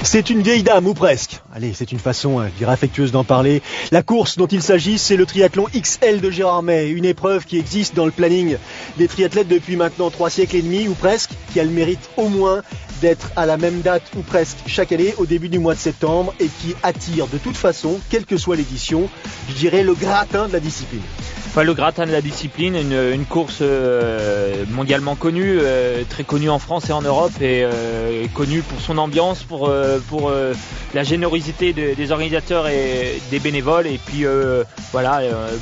C'est une vieille dame, ou presque. Allez, c'est une façon, je dirais, affectueuse d'en parler. La course dont il s'agit, c'est le triathlon XL de Gérard May, une épreuve qui existe dans le planning des triathlètes depuis maintenant 3 siècles et demi, ou presque, qui a le mérite au moins d'être à la même date, ou presque, chaque année, au début du mois de septembre, et qui attire de toute façon, quelle que soit l'édition, je dirais le gratin de la discipline. Le gratin de la discipline, une course mondialement connue, très connue en France et en Europe, et connue pour son ambiance, pour la générosité des organisateurs et des bénévoles, et puis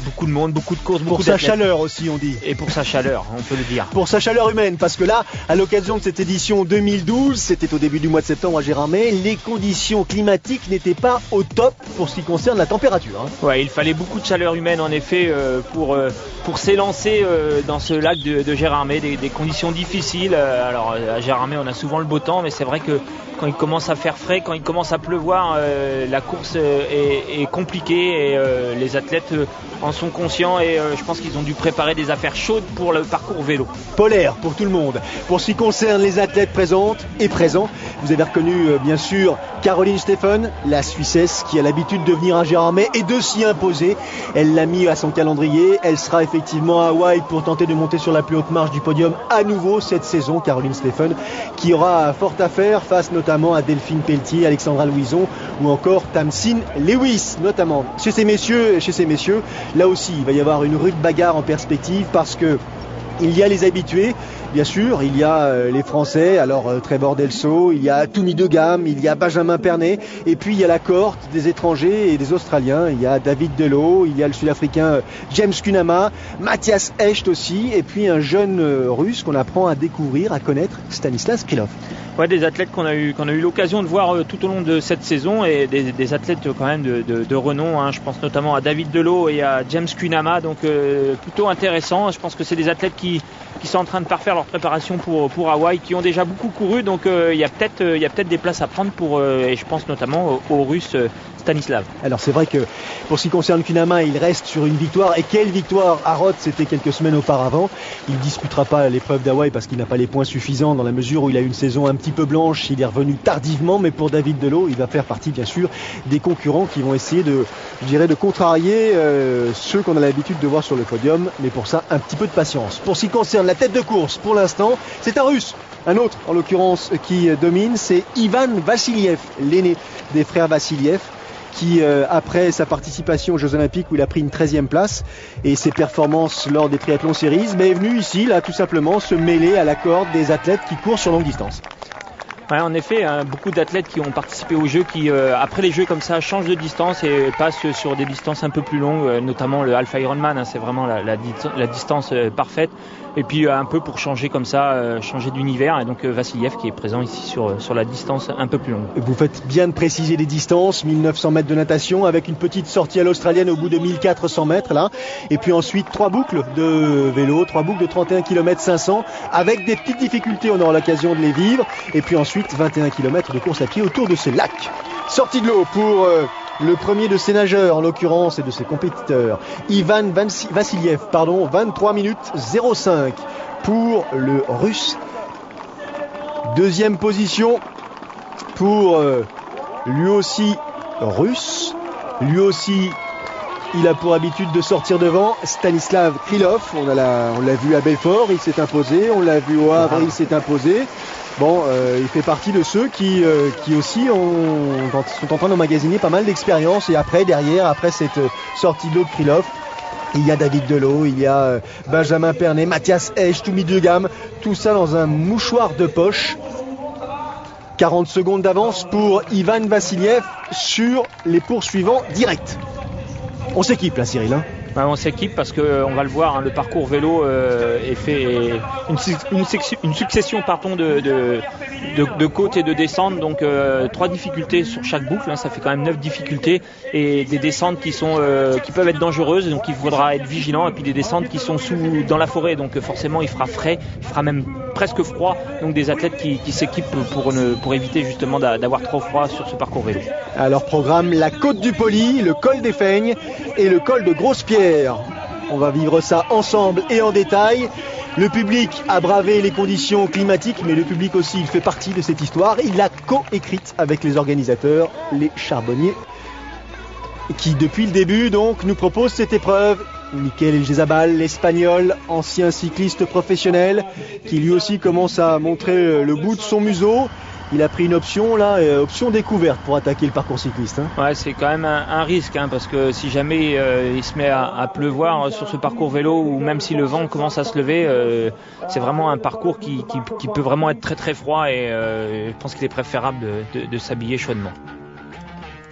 beaucoup de monde, beaucoup de courses, beaucoup d'athlètes. Pour sa chaleur aussi, on dit. Et pour sa chaleur, on peut le dire. Pour sa chaleur humaine, parce que là, à l'occasion de cette édition 2012, c'était au début du mois de septembre à Gérard May, les conditions climatiques n'étaient pas au top pour ce qui concerne la température. Ouais, il fallait beaucoup de chaleur humaine en effet pour s'élancer dans ce lac de Gérard May, des conditions difficiles. Alors à Gérard May on a souvent le beau temps, mais c'est vrai que quand il commence à faire frais, quand il commence à pleuvoir, la course est compliquée, et les athlètes en sont conscients, et je pense qu'ils ont dû préparer des affaires chaudes pour le parcours vélo. Polaire pour tout le monde. Pour ce qui concerne les athlètes présentes et présents, vous avez reconnu bien sûr Caroline Steffen, la Suissesse qui a l'habitude de venir à Gérard May et de s'y imposer. Elle l'a mis à son calendrier. Elle sera effectivement à Hawaï pour tenter de monter sur la plus haute marche du podium à nouveau cette saison. Caroline Steffen qui aura fort à faire face notamment à Delphine Pelletier, Alexandra Louison ou encore Tamsin Lewis notamment. Chez ces messieurs, là aussi il va y avoir une rude bagarre en perspective, parce que il y a les habitués, bien sûr, il y a les Français, alors Trevor Delso, il y a Toumi Degam, il y a Benjamin Pernet, et puis il y a la cohorte des étrangers et des Australiens, il y a David Delot, il y a le Sud-Africain James Kunama, Matthias Echt aussi, et puis un jeune Russe qu'on apprend à découvrir, à connaître, Stanislas Krylov. Ouais, des athlètes qu'on a eu l'occasion de voir tout au long de cette saison, et des athlètes quand même de renom, hein. Je pense notamment à David Delot et à James Kunama, donc plutôt intéressant. Je pense que c'est des athlètes qui sont en train de parfaire leur préparation pour Hawaï, qui ont déjà beaucoup couru, donc il y a peut-être des places à prendre et je pense notamment aux Russes Stanislav. Alors c'est vrai que pour ce qui concerne Kunama, il reste sur une victoire, et quelle victoire à Roth, c'était quelques semaines auparavant. Il ne disputera pas l'épreuve d'Hawaï parce qu'il n'a pas les points suffisants, dans la mesure où il a eu une saison un petit peu blanche, il est revenu tardivement, mais pour David Delot, il va faire partie bien sûr des concurrents qui vont essayer de contrarier ceux qu'on a l'habitude de voir sur le podium, mais pour ça un petit peu de patience. Pour ce qui concerne la tête de course, pour l'instant, c'est un Russe. Un autre, en l'occurrence, qui domine, c'est Ivan Vassiliev, l'aîné des frères Vassiliev, qui, après sa participation aux Jeux Olympiques où il a pris une 13e place et ses performances lors des Triathlon Series, est venu ici, là, tout simplement, se mêler à la cohorte des athlètes qui courent sur longue distance. Ouais, en effet, beaucoup d'athlètes qui ont participé aux Jeux qui, après les Jeux comme ça, changent de distance et passent sur des distances un peu plus longues, notamment le Alpha Ironman, c'est vraiment la distance parfaite. Et puis un peu pour changer comme ça, changer d'univers. Et donc Vassiliev qui est présent ici sur la distance un peu plus longue. Vous faites bien de préciser les distances, 1900 mètres de natation avec une petite sortie à l'australienne au bout de 1400 mètres là. Et puis ensuite 3 boucles de vélo, 3 boucles de 31 km 500 avec des petites difficultés, on aura l'occasion de les vivre. Et puis ensuite 21 km de course à pied autour de ce lac. Sortie de l'eau pour le premier de ces nageurs, en l'occurrence, et de ses compétiteurs, Ivan Vassiliev, 23 minutes 05 pour le Russe. Deuxième position pour lui aussi Russe. Lui aussi, il a pour habitude de sortir devant, Stanislav Krylov. On l'a vu à Belfort, il s'est imposé. On l'a vu au Havre, il s'est imposé. Bon, il fait partie de ceux qui aussi sont en train d'emmagasiner pas mal d'expérience. Et après cette sortie de l'eau de Krylov, il y a David Delot, il y a Benjamin Pernet, Matthias Echt, Toumi Degam, tout ça dans un mouchoir de poche. 40 secondes d'avance pour Ivan Vassiliev sur les poursuivants directs. On s'équipe là, Cyril, hein. On s'équipe parce que on va le voir, le parcours vélo est fait une succession de côtes et de descentes, donc 3 difficultés sur chaque boucle, ça fait quand même 9 difficultés, et des descentes qui peuvent être dangereuses, donc il faudra être vigilant, et puis des descentes qui sont dans la forêt, donc forcément il fera frais, il fera même presque froid, donc des athlètes qui s'équipent pour éviter justement d'avoir trop froid sur ce parcours vélo. Alors programme la côte du Poli, le col des Feignes et le col de Grosse-Pierre. On va vivre ça ensemble et en détail. Le public a bravé les conditions climatiques, mais le public aussi, il fait partie de cette histoire. Il l'a co-écrite avec les organisateurs, les Charbonniers, qui depuis le début donc nous proposent cette épreuve. Mikel Elgezabal, l'Espagnol, ancien cycliste professionnel, qui lui aussi commence à montrer le bout de son museau. Il a pris une option là, option découverte pour attaquer le parcours cycliste. Ouais, c'est quand même un risque, parce que si jamais il se met à pleuvoir sur ce parcours vélo, ou même si le vent commence à se lever, c'est vraiment un parcours qui peut vraiment être très très froid, et je pense qu'il est préférable de s'habiller chaudement.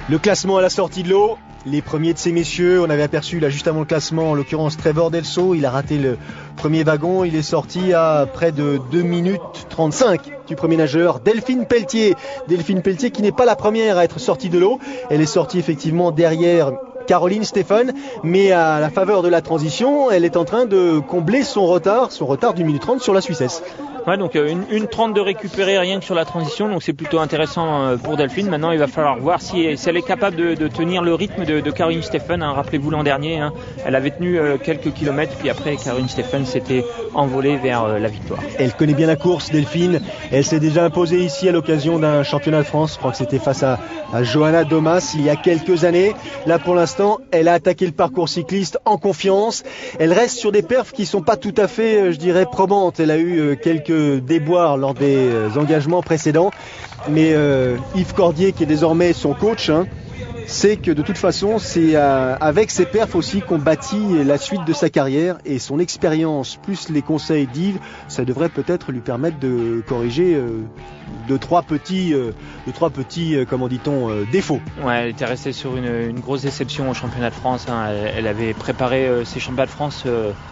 Le classement à la sortie de l'eau. Les premiers de ces messieurs, on avait aperçu là juste avant le classement, en l'occurrence Trevor Delso, il a raté le premier wagon, il est sorti à près de 2 minutes 35 du premier nageur. Delphine Pelletier qui n'est pas la première à être sortie de l'eau, elle est sortie effectivement derrière Caroline Stephen, mais à la faveur de la transition, elle est en train de combler son retard d'une minute 30 sur la Suissesse. Ouais, donc une 30 de récupérer rien que sur la transition, donc c'est plutôt intéressant pour Delphine. Maintenant, il va falloir voir si elle est capable de tenir le rythme de Caroline Stephen. Rappelez-vous l'an dernier, elle avait tenu quelques kilomètres, puis après Caroline Stephen s'était envolée vers la victoire. Elle connaît bien la course, Delphine. Elle s'est déjà imposée ici à l'occasion d'un championnat de France. Je crois que c'était face à Johanna Domas il y a quelques années. Là, pour l'instant, elle a attaqué le parcours cycliste en confiance. Elle reste sur des perfs qui sont pas tout à fait, je dirais, probantes. Elle a eu quelques déboires lors des engagements précédents, mais Yves Cordier, qui est désormais son coach, sait que de toute façon c'est avec ses perfs aussi qu'on bâtit la suite de sa carrière, et son expérience plus les conseils d'Yves, ça devrait peut-être lui permettre de corriger de trois petits comment dit-on, défauts. Ouais, elle était restée sur une grosse déception au championnat de France. Elle avait préparé ses championnats de France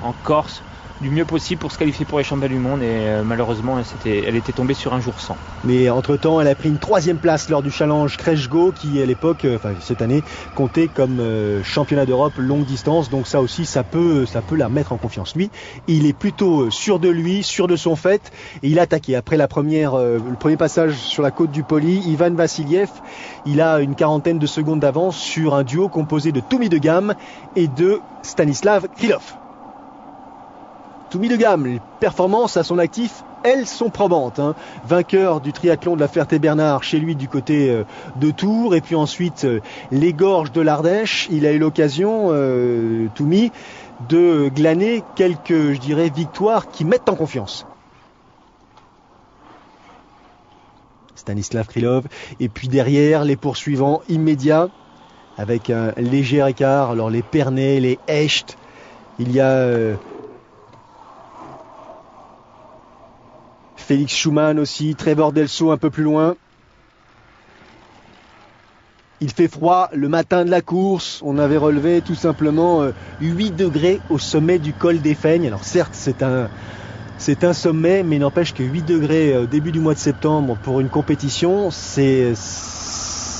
en Corse du mieux possible pour se qualifier pour les championnats du monde, et malheureusement elle était tombée sur un jour sans. Mais entre-temps, elle a pris une 3e place lors du challenge Kresgo, qui à l'époque, cette année, comptait comme championnat d'Europe longue distance, donc ça aussi ça peut la mettre en confiance. Lui, il est plutôt sûr de lui, sûr de son fait, et il a attaqué. Après le premier passage sur la côte du Poli, Ivan Vassiliev, il a une 40aine de secondes d'avance sur un duo composé de Toumi de Gamme et de Stanislav Krylov. Toumi de Gamme, les performances à son actif, elles sont probantes. Vainqueur du triathlon de la Ferté-Bernard chez lui du côté de Tours, et puis ensuite les gorges de l'Ardèche. Il a eu l'occasion, Toumi, de glaner quelques, je dirais, victoires qui mettent en confiance. Stanislav Krylov, et puis derrière les poursuivants immédiats avec un léger écart. Alors les Pernay, les Hecht, il y a Félix Schumann aussi, Trevor Delso un peu plus loin. Il fait froid le matin de la course. On avait relevé tout simplement 8 degrés au sommet du col des Feignes. Alors certes, c'est un sommet, mais n'empêche que 8 degrés au début du mois de septembre pour une compétition, c'est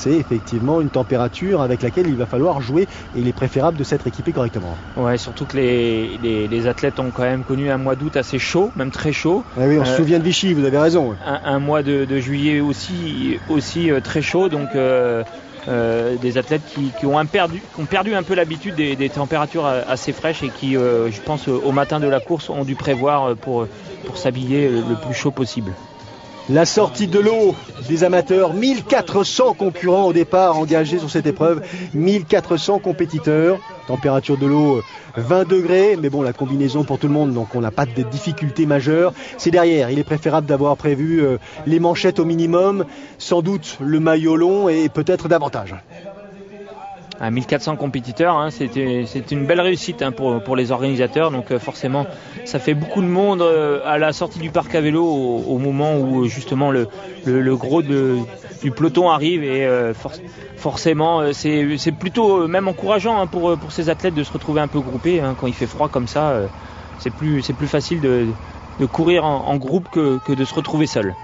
effectivement une température avec laquelle il va falloir jouer, et il est préférable de s'être équipé correctement. Ouais, surtout que les athlètes ont quand même connu un mois d'août assez chaud, même très chaud. Ah oui, on se souvient de Vichy, vous avez raison. Un mois de juillet aussi très chaud, donc des athlètes qui ont perdu un peu l'habitude des températures assez fraîches, et qui, je pense, au matin de la course ont dû prévoir pour s'habiller le plus chaud possible. La sortie de l'eau des amateurs, 1400 concurrents au départ engagés sur cette épreuve, 1400 compétiteurs, température de l'eau 20 degrés, mais bon, la combinaison pour tout le monde, donc on n'a pas de difficultés majeures. C'est derrière, il est préférable d'avoir prévu les manchettes au minimum, sans doute le maillot long et peut-être davantage. À 1400 compétiteurs, c'est une belle réussite pour les organisateurs, donc forcément ça fait beaucoup de monde à la sortie du parc à vélo au moment où justement le gros du peloton arrive, et forcément c'est plutôt même encourageant pour ces athlètes de se retrouver un peu groupés quand il fait froid comme ça. C'est plus facile de courir en groupe que de se retrouver seul.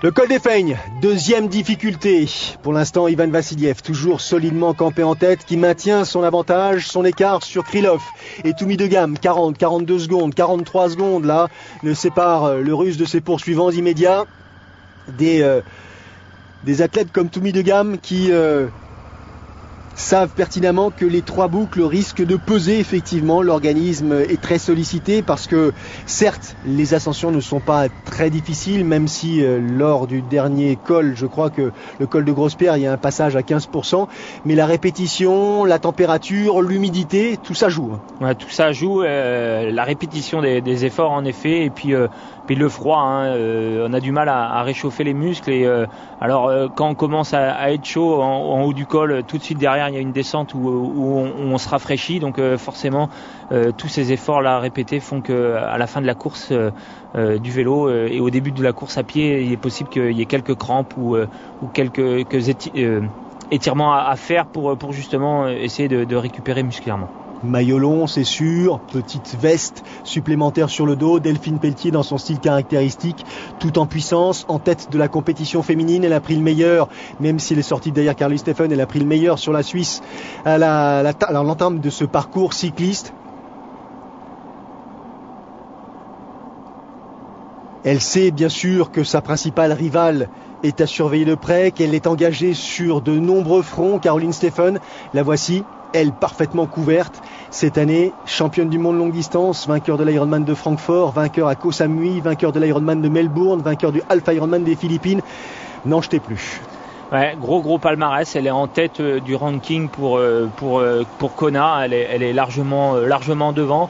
Le col des Feignes, 2e difficulté. Pour l'instant, Ivan Vassiliev, toujours solidement campé en tête, qui maintient son avantage, son écart sur Krylov. Et Toumi de Gamme, 40, 42 secondes, 43 secondes, là, le sépare le Russe de ses poursuivants immédiats. Des athlètes comme Toumi de Gamme qui savent pertinemment que les 3 boucles risquent de peser effectivement. L'organisme est très sollicité parce que certes les ascensions ne sont pas très difficiles, même si lors du dernier col, je crois que le col de Grosse-Pierre, il y a un passage à 15%, mais la répétition, la température, l'humidité, tout ça joue. Ouais, tout ça joue, la répétition des efforts en effet, et puis le froid, hein, on a du mal à réchauffer les muscles, et alors quand on commence à être chaud en haut du col, tout de suite derrière il y a une descente où on se rafraîchit, donc forcément tous ces efforts là répétés font que à la fin de la course du vélo et au début de la course à pied, il est possible qu'il y ait quelques crampes ou quelques étirements à faire pour justement essayer de récupérer musculairement. Maillot long, c'est sûr, petite veste supplémentaire sur le dos, Delphine Pelletier dans son style caractéristique, tout en puissance, en tête de la compétition féminine. Elle a pris le meilleur, même si elle est sortie derrière Carly Steffen, elle a pris le meilleur sur la Suisse à l'entame de ce parcours cycliste. Elle sait bien sûr que sa principale rivale est à surveiller de près, qu'elle est engagée sur de nombreux fronts. Caroline Steffen, la voici, elle parfaitement couverte. Cette année, championne du monde longue distance, vainqueur de l'Ironman de Francfort, vainqueur à Koh Samui, vainqueur de l'Ironman de Melbourne, vainqueur du Half Ironman des Philippines. N'en jetez plus. Ouais, gros palmarès. Elle est en tête du ranking pour Kona. Elle est largement devant.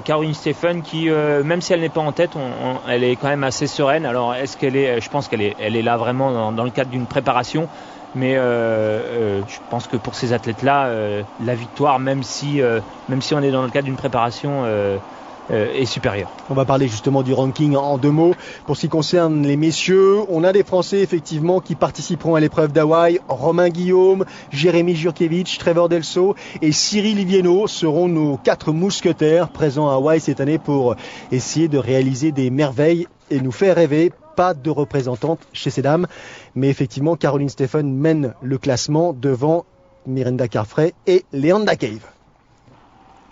Caroline Steffen qui, même si elle n'est pas en tête, elle est quand même assez sereine. Alors est-ce qu'elle est, je pense qu'elle est là vraiment dans le cadre d'une préparation. Mais je pense que pour ces athlètes-là, la victoire, même si on est dans le cadre d'une préparation, est supérieure. On va parler justement du ranking en 2 mots. Pour ce qui concerne les messieurs, on a des Français effectivement qui participeront à l'épreuve d'Hawaï. Romain Guillaume, Jérémy Jurkiewicz, Trevor Delso et Cyril Viennot seront nos 4 mousquetaires présents à Hawaï cette année pour essayer de réaliser des merveilles et nous faire rêver. Pas de représentante chez ces dames, mais effectivement Caroline Steffen mène le classement devant Miranda Carfrae et Leanda Cave.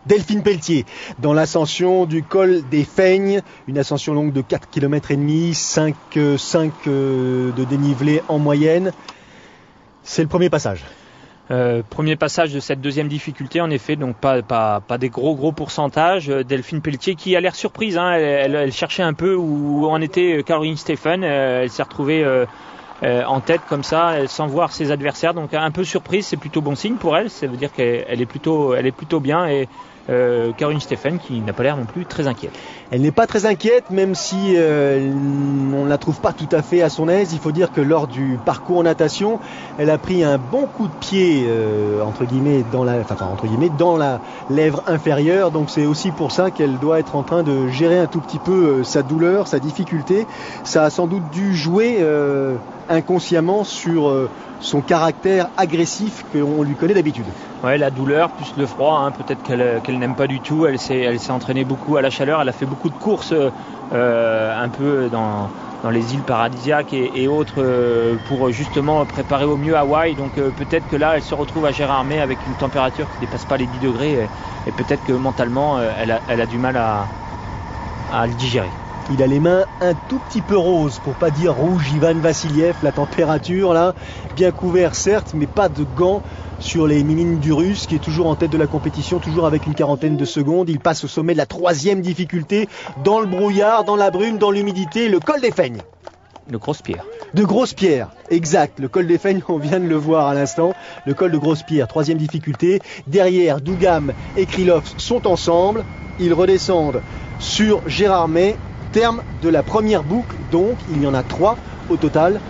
Delphine Pelletier dans l'ascension du col des Feignes, une ascension longue de 4,5 km, 5 de dénivelé en moyenne. C'est le premier passage. Premier passage de cette deuxième difficulté, en effet, donc pas des gros pourcentages. Delphine Pelletier qui a l'air surprise, hein, elle cherchait un peu où en était Caroline Steffen, elle s'est retrouvée en tête comme ça, sans voir ses adversaires, donc un peu surprise, c'est plutôt bon signe pour elle, ça veut dire qu'elle est plutôt bien, et Caroline Steffen qui n'a pas l'air non plus très inquiète. Elle n'est pas très inquiète, même si on ne la trouve pas tout à fait à son aise. Il faut dire que lors du parcours en natation, elle a pris un bon coup de pied entre guillemets dans la lèvre inférieure. Donc c'est aussi pour ça qu'elle doit être en train de gérer un tout petit peu sa douleur, sa difficulté. Ça a sans doute dû jouer inconsciemment sur son caractère agressif qu'on lui connaît d'habitude. Ouais, la douleur plus le froid, hein, peut-être qu'elle n'aime pas du tout. Elle s'est entraînée beaucoup à la chaleur. Elle a fait beaucoup de courses un peu dans les îles paradisiaques et autres pour justement préparer au mieux Hawaï. Donc peut-être que là, elle se retrouve à Gérardmer avec une température qui ne dépasse pas les 10 degrés et peut-être que mentalement, elle a du mal à le digérer. Il a les mains un tout petit peu roses, pour pas dire rouge. Ivan Vassiliev, la température là, bien couvert certes, mais pas de gants sur les mimines du Russe, qui est toujours en tête de la compétition, toujours avec une 40aine de secondes. Il passe au sommet de la 3e difficulté, dans le brouillard, dans la brume, dans l'humidité, le col des Feignes. De Grosse-Pierre. De Grosse-Pierre, exact. Le col des Feignes, on vient de le voir à l'instant. Le col de Grosse-Pierre, 3e difficulté. Derrière, Dougam et Krylov sont ensemble. Ils redescendent sur Gérardmer. Terme de la première boucle, donc il y en a 3 au total.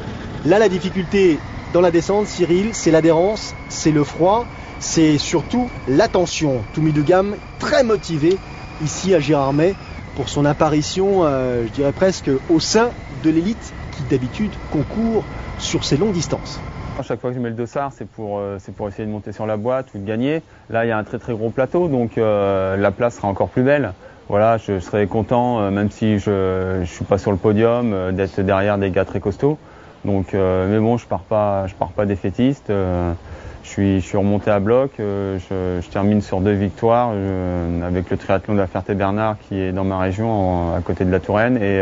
Là, la difficulté dans la descente, Cyril, c'est l'adhérence, c'est le froid, c'est surtout l'attention. Toumi Dougam, très motivé ici à Gérardmer pour son apparition, je dirais presque au sein de l'élite qui d'habitude concourt sur ces longues distances. À chaque fois que je mets le dossard, c'est pour essayer de monter sur la boîte ou de gagner. Là, il y a un très gros plateau, donc la place sera encore plus belle. Voilà, je serais content, même si je suis pas sur le podium, d'être derrière des gars très costauds. Donc, mais bon, je pars pas défaitiste. Je suis remonté à bloc. Je termine sur 2 victoires avec le triathlon de la Ferté-Bernard qui est dans ma région, à côté de la Touraine. Et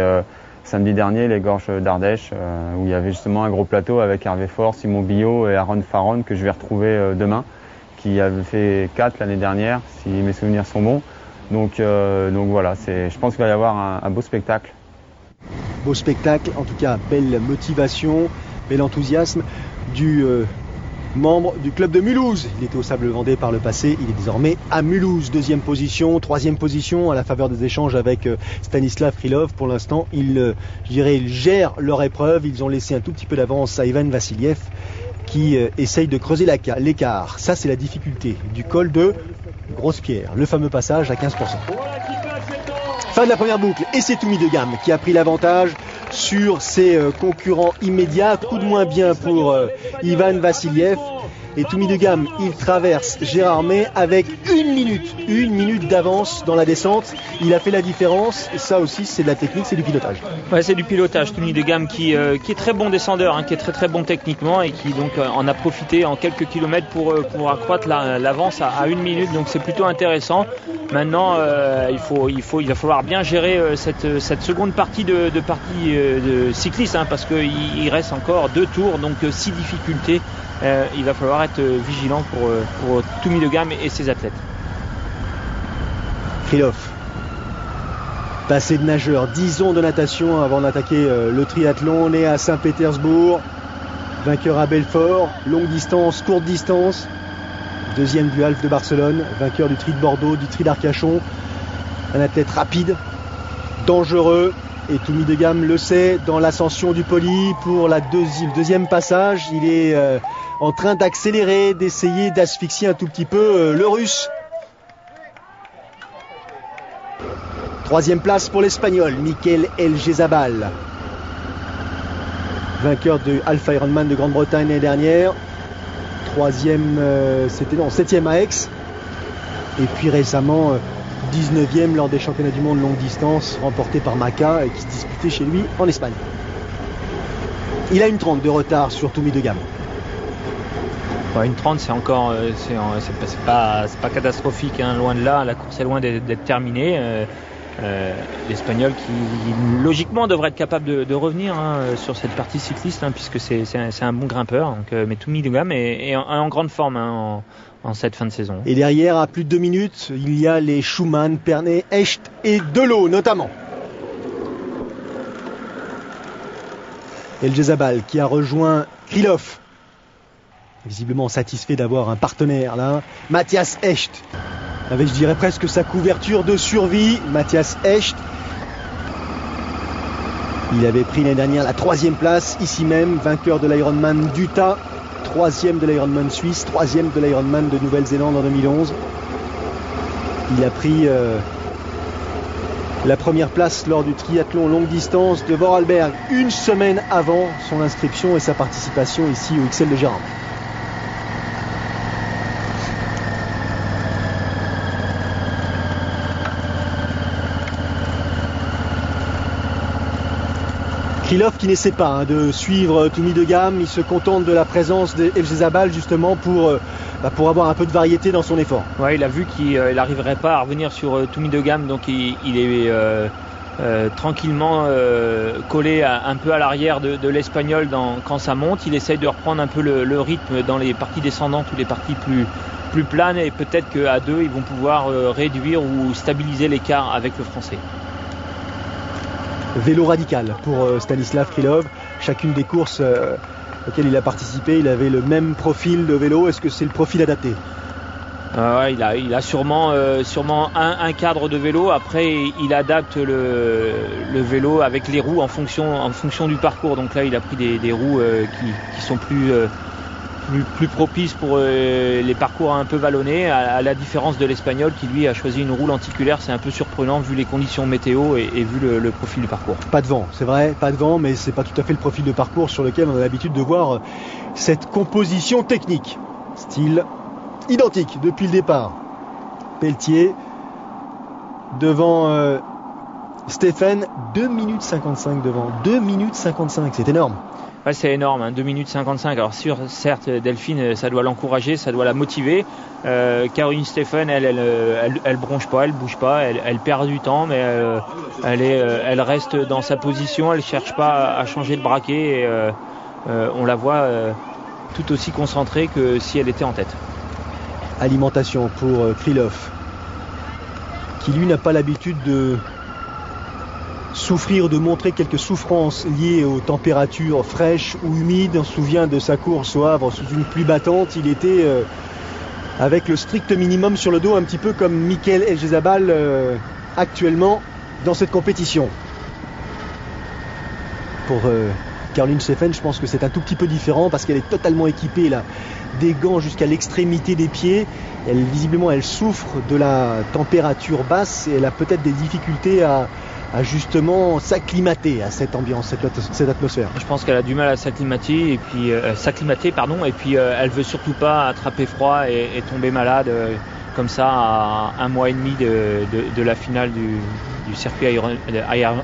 samedi dernier, les Gorges d'Ardèche, où il y avait justement un gros plateau avec Hervé Faure, Simon Billot et Aaron Faron que je vais retrouver demain. qui avait fait 4 l'année dernière, si mes souvenirs sont bons. Donc voilà, je pense qu'il va y avoir un beau spectacle. Beau spectacle, en tout cas, belle motivation, bel enthousiasme du membre du club de Mulhouse. Il était au Sable Vendée par le passé, il est désormais à Mulhouse. Deuxième position, troisième position à la faveur des échanges avec Stanislav Krylov. Pour l'instant, ils gèrent leur épreuve. Ils ont laissé un tout petit peu d'avance à Ivan Vassiliev qui essaye de creuser l'écart. Ça, c'est la difficulté du col de Grosse-Pierre, le fameux passage à 15%. Fin de la première boucle, et c'est Toumi de Gamme qui a pris l'avantage sur ses concurrents immédiats. Coup de moins bien pour Ivan Vassiliev. Et Toumi de Gamme, il traverse Gérard May avec une minute d'avance dans la descente. Il a fait la différence, et ça aussi c'est de la technique, c'est du pilotage. Ouais, c'est du pilotage. Toumi de Gamme qui est très bon descendeur, qui est très bon techniquement et qui donc en a profité en quelques kilomètres pour accroître l'avance à 1 minute. Donc c'est plutôt intéressant. Maintenant, il va falloir bien gérer cette seconde partie de cycliste, parce qu'il reste encore 2 tours, donc 6 difficultés. Il va falloir être vigilant pour Toumi de Gamme et ses athlètes. Krylov, passé de nageur, 10 ans de natation avant d'attaquer le triathlon, né à Saint-Pétersbourg, vainqueur à Belfort, longue distance, courte distance, deuxième du Half de Barcelone, vainqueur du Tri de Bordeaux, du Tri d'Arcachon, un athlète rapide, dangereux. Et Toumi de Gamme le sait, dans l'ascension du Poli pour le deuxième passage, il est en train d'accélérer, d'essayer d'asphyxier un tout petit peu le Russe. Troisième place pour l'Espagnol, Mikel El-Jezabal, vainqueur de Alpha Ironman de Grande-Bretagne l'année dernière. Septième à Aix. Et puis récemment 19e lors des championnats du monde longue distance remporté par Maca et qui se disputait chez lui en Espagne. Il a une 30 de retard sur Toumi de Gamme. Ouais, une 30 c'est encore c'est pas catastrophique, loin de là, la course est loin d'être terminée. L'Espagnol qui logiquement devrait être capable de revenir sur cette partie cycliste, puisque c'est un bon grimpeur. Donc, mais Toumi de Gamme est en grande forme en cette fin de saison. Et derrière, à plus de 2 minutes, il y a les Schumann, Pernet, Echt et Delot notamment. El-Jezabal qui a rejoint Krylov, visiblement satisfait d'avoir un partenaire là. Matthias Echt, avec je dirais presque sa couverture de survie. Matthias Echt, il avait pris l'année dernière la 3e place ici même, vainqueur de l'Ironman d'Utah, 3e de l'Ironman suisse, 3e de l'Ironman de Nouvelle-Zélande en 2011. Il a pris la première place lors du triathlon longue distance de Vorarlberg 1 semaine avant son inscription et sa participation ici au XL de Gérard. Krylov qui n'essaie pas de suivre Toumi de Gamme, il se contente de la présence d'El-Jezabal justement pour avoir un peu de variété dans son effort. Ouais, il a vu qu'il n'arriverait pas à revenir sur Toumi de Gamme, donc il est tranquillement collé un peu à l'arrière de l'Espagnol quand ça monte. Il essaye de reprendre un peu le rythme dans les parties descendantes ou les parties plus planes, et peut-être qu'à 2 ils vont pouvoir réduire ou stabiliser l'écart avec le Français. Vélo radical pour Stanislav Krylov. Chacune des courses auxquelles il a participé, il avait le même profil de vélo. Est-ce que c'est le profil adapté ? Il a sûrement un cadre de vélo. Après, il adapte le vélo avec les roues en fonction du parcours. Donc là, il a pris des roues qui sont plus propices pour les parcours un peu vallonnés, à la différence de l'Espagnol qui lui a choisi une roue lenticulaire. C'est un peu surprenant vu les conditions météo et vu le profil du parcours. Pas de vent, c'est vrai, pas de vent, mais c'est pas tout à fait le profil de parcours sur lequel on a l'habitude de voir cette composition technique. Style identique depuis le départ. Pelletier devant Stéphane, 2 minutes 55 devant. 2 minutes 55, c'est énorme. Ouais, c'est énorme, 2 minutes 55. Alors certes, Delphine, ça doit l'encourager, ça doit la motiver. Caroline Stéphane, elle bronche pas, elle bouge pas, elle perd du temps, mais elle reste dans sa position, elle cherche pas à changer de braquet. Et, on la voit tout aussi concentrée que si elle était en tête. alimentation pour Krylov, qui lui n'a pas l'habitude de souffrir, de montrer quelques souffrances liées aux températures fraîches ou humides. On se souvient de sa course au Havre sous une pluie battante. Il était avec le strict minimum sur le dos, un petit peu comme Mikel Elgezabal actuellement dans cette compétition. Pour Caroline Steffen, je pense que c'est un tout petit peu différent parce qu'elle est totalement équipée là, des gants jusqu'à l'extrémité des pieds. Visiblement, elle souffre de la température basse et elle a peut-être des difficultés à justement s'acclimater à cette ambiance, cette atmosphère. Je pense qu'elle a du mal à s'acclimater et puis elle veut surtout pas attraper froid et tomber malade comme ça à un mois et demi de la finale du circuit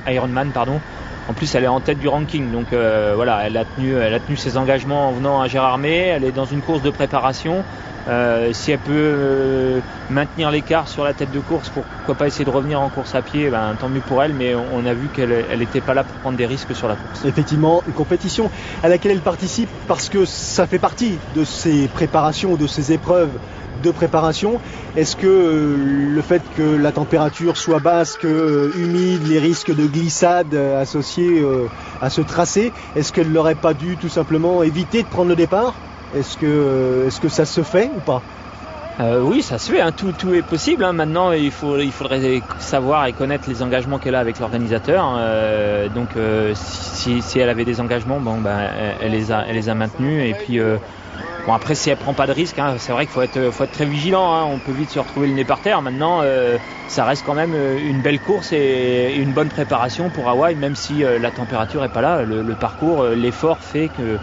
Ironman, pardon. En plus, elle est en tête du ranking, donc voilà, elle a tenu ses engagements en venant à Gérardmer. Elle est dans une course de préparation. Si elle peut maintenir l'écart sur la tête de course, pourquoi pas essayer de revenir en course à pied, tant mieux pour elle, mais on a vu qu'elle n'était pas là pour prendre des risques sur la course. Effectivement, une compétition à laquelle elle participe parce que ça fait partie de ses préparations, de ses épreuves de préparation. Est-ce que le fait que la température soit basse, que humide, les risques de glissade associés à ce tracé, est-ce qu'elle n'aurait pas dû tout simplement éviter de prendre le départ ? Est-ce que ça se fait ou pas ? Oui, ça se fait, hein. Tout est possible, hein. Maintenant, il faudrait savoir et connaître les engagements qu'elle a avec l'organisateur. Donc, si elle avait des engagements, elle les a maintenus. Et puis, après, si elle prend pas de risque, hein, c'est vrai qu'il faut être très vigilant. Hein. On peut vite se retrouver le nez par terre. Maintenant, ça reste quand même une belle course et une bonne préparation pour Hawaï, même si la température est pas là. Le parcours, l'effort fait que,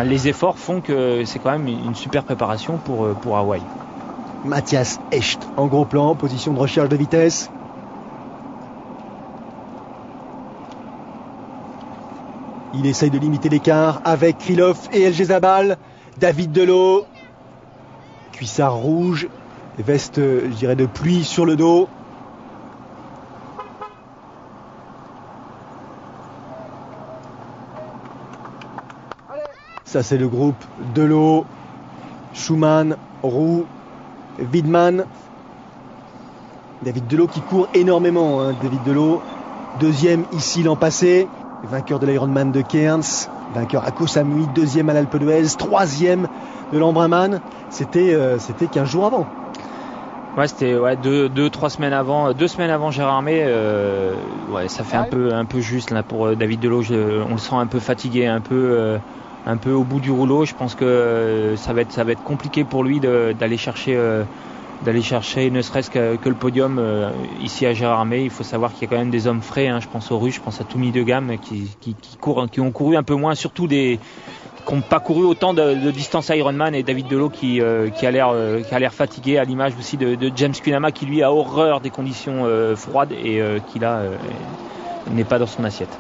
les efforts font que c'est quand même une super préparation pour Hawaï. Matthias Echt en gros plan, position de recherche de vitesse. Il essaye de limiter l'écart avec Krylov et Elgezabal. David Delot, cuissard rouge, veste, je dirais, de pluie sur le dos. Ça, c'est le groupe Delot, Schumann, Roux, Widman. David Delot qui court énormément. Hein. David Delot, deuxième ici l'an passé, vainqueur de l'Ironman de Cairns, vainqueur à Koh Samui, deuxième à l'Alpe d'Huez, troisième de l'Embrunman. C'était 15 jours avant. Ouais, c'était 2 semaines avant, 2 semaines avant Gérardmer. Ça fait un peu juste là pour David Delot. On le sent un peu fatigué, un peu au bout du rouleau. Je pense que ça va être compliqué pour lui d'aller chercher ne serait-ce que le podium ici à Gérardmer. Il faut savoir qu'il y a quand même des hommes frais, hein. Je pense aux Russes, je pense à Toumi de Gamme qui ont couru un peu moins, surtout qui n'ont pas couru autant de distance Ironman, et David Delot qui a l'air fatigué, à l'image aussi de James Cunnama qui lui a horreur des conditions froides et qui là n'est pas dans son assiette.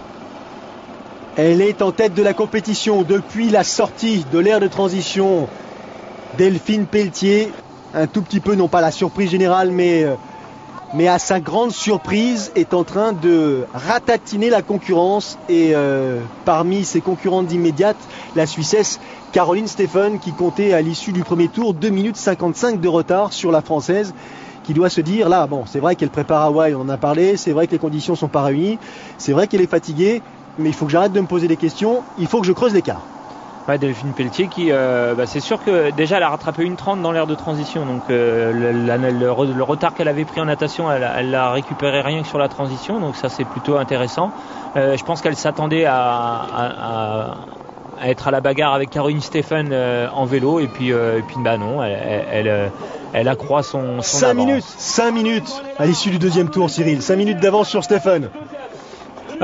Elle est en tête de la compétition depuis la sortie de l'aire de transition. Delphine Pelletier, un tout petit peu, non pas la surprise générale, mais à sa grande surprise, est en train de ratatiner la concurrence. Et parmi ses concurrentes immédiates, la Suissesse Caroline Steffen, qui comptait à l'issue du premier tour 2 minutes 55 de retard sur la Française, qui doit se dire, là, bon, c'est vrai qu'elle prépare Hawaï, on en a parlé, c'est vrai que les conditions sont pas réunies, c'est vrai qu'elle est fatiguée, mais il faut que j'arrête de me poser des questions, il faut que je creuse l'écart. Ouais, Delphine Pelletier qui, c'est sûr que déjà elle a rattrapé 1:30 dans l'aire de transition, donc le retard qu'elle avait pris en natation, elle l'a récupéré rien que sur la transition, donc ça c'est plutôt intéressant. Je pense qu'elle s'attendait à être à la bagarre avec Caroline Steffen en vélo, et puis non, elle accroît son 5 minutes à l'issue du deuxième tour, Cyril, 5 minutes d'avance sur Steffen.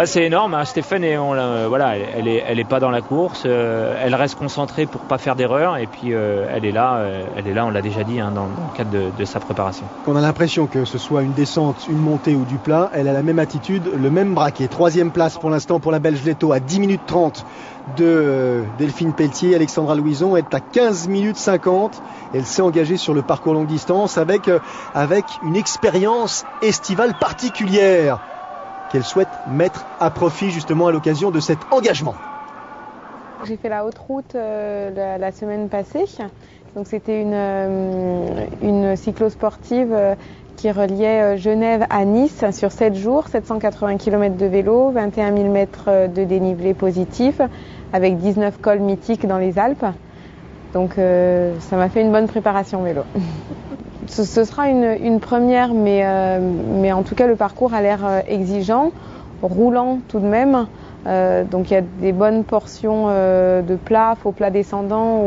C'est énorme, hein. Stéphane, elle est pas dans la course, elle reste concentrée pour pas faire d'erreur, et puis elle est là, on l'a déjà dit, hein, dans le cadre de sa préparation. On a l'impression que ce soit une descente, une montée ou du plat, elle a la même attitude, le même braquet. 3e place pour l'instant pour la Belge Leto à 10 minutes 30 de Delphine Pelletier. Alexandra Louison est à 15 minutes 50. Elle s'est engagée sur le parcours longue distance avec une expérience estivale particulière qu'elle souhaite mettre à profit justement à l'occasion de cet engagement. J'ai fait la haute route la semaine passée Donc c'était une cyclosportive qui reliait Genève à Nice sur 7 jours, 780 km de vélo, 21 000 mètres de dénivelé positif, avec 19 cols mythiques dans les Alpes. Donc ça m'a fait une bonne préparation vélo. Ce sera une première, mais en tout cas le parcours a l'air exigeant, roulant tout de même. Donc il y a des bonnes portions de plats, faux plats descendants